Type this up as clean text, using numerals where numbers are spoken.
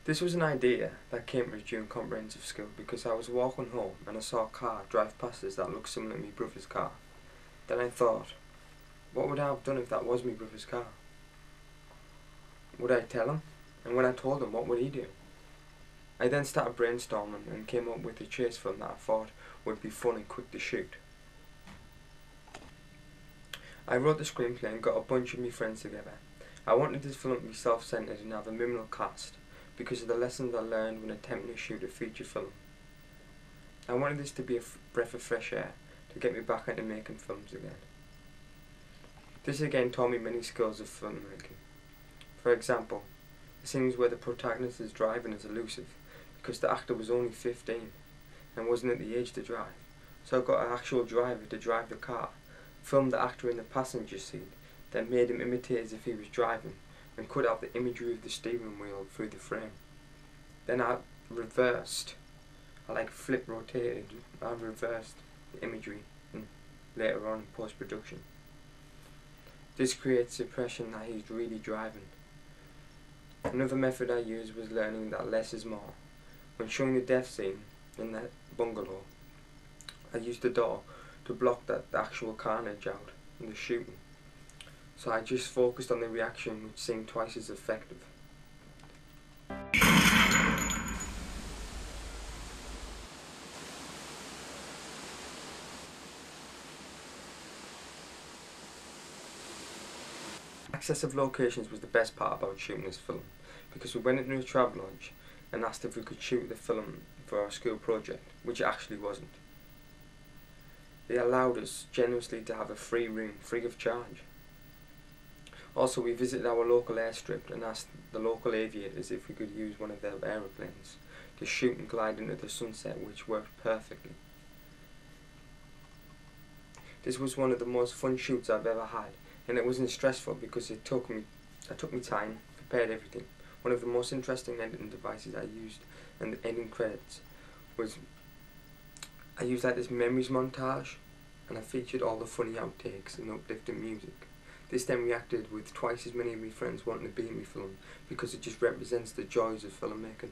This was an idea that came to me during comprehensive school because I was walking home and I saw a car drive past us that looked similar to my brother's car. Then I thought, what would I have done if that was my brother's car? Would I tell him? And when I told him, what would he do? I then started brainstorming and came up with a chase film that I thought would be fun and quick to shoot. I wrote the screenplay and got a bunch of my friends together. I wanted this film to be self-centered and have a minimal cast because of the lessons I learned when attempting to shoot a feature film. I wanted this to be a breath of fresh air to get me back into making films again. This again taught me many skills of filmmaking. For example, the scenes where the protagonist is driving is elusive because the actor was only 15 and wasn't at the age to drive. So I got an actual driver to drive the car, filmed the actor in the passenger seat, then made him imitate as if he was driving and cut out the imagery of the steering wheel through the frame. Then I reversed, flip rotated, I reversed the imagery later on in post-production. This creates the impression that he's really driving. Another method I used was learning that less is more. When showing the death scene in the bungalow, I used the door to block the actual carnage out in the shooting. So I just focused on the reaction, which seemed twice as effective. Access of locations was the best part about shooting this film, because we went into a Travelodge and asked if we could shoot the film for our school project, which it actually wasn't. They allowed us generously to have a free room, free of charge. Also, we visited our local airstrip and asked the local aviators if we could use one of their aeroplanes to shoot and glide into the sunset, which worked perfectly. This was one of the most fun shoots I've ever had, and it wasn't stressful because I took me time, prepared everything. One of the most interesting editing devices I used in the ending credits was I used this memories montage, and I featured all the funny outtakes and uplifting music. This then reacted with twice as many of my friends wanting to be in my film because it just represents the joys of filmmaking.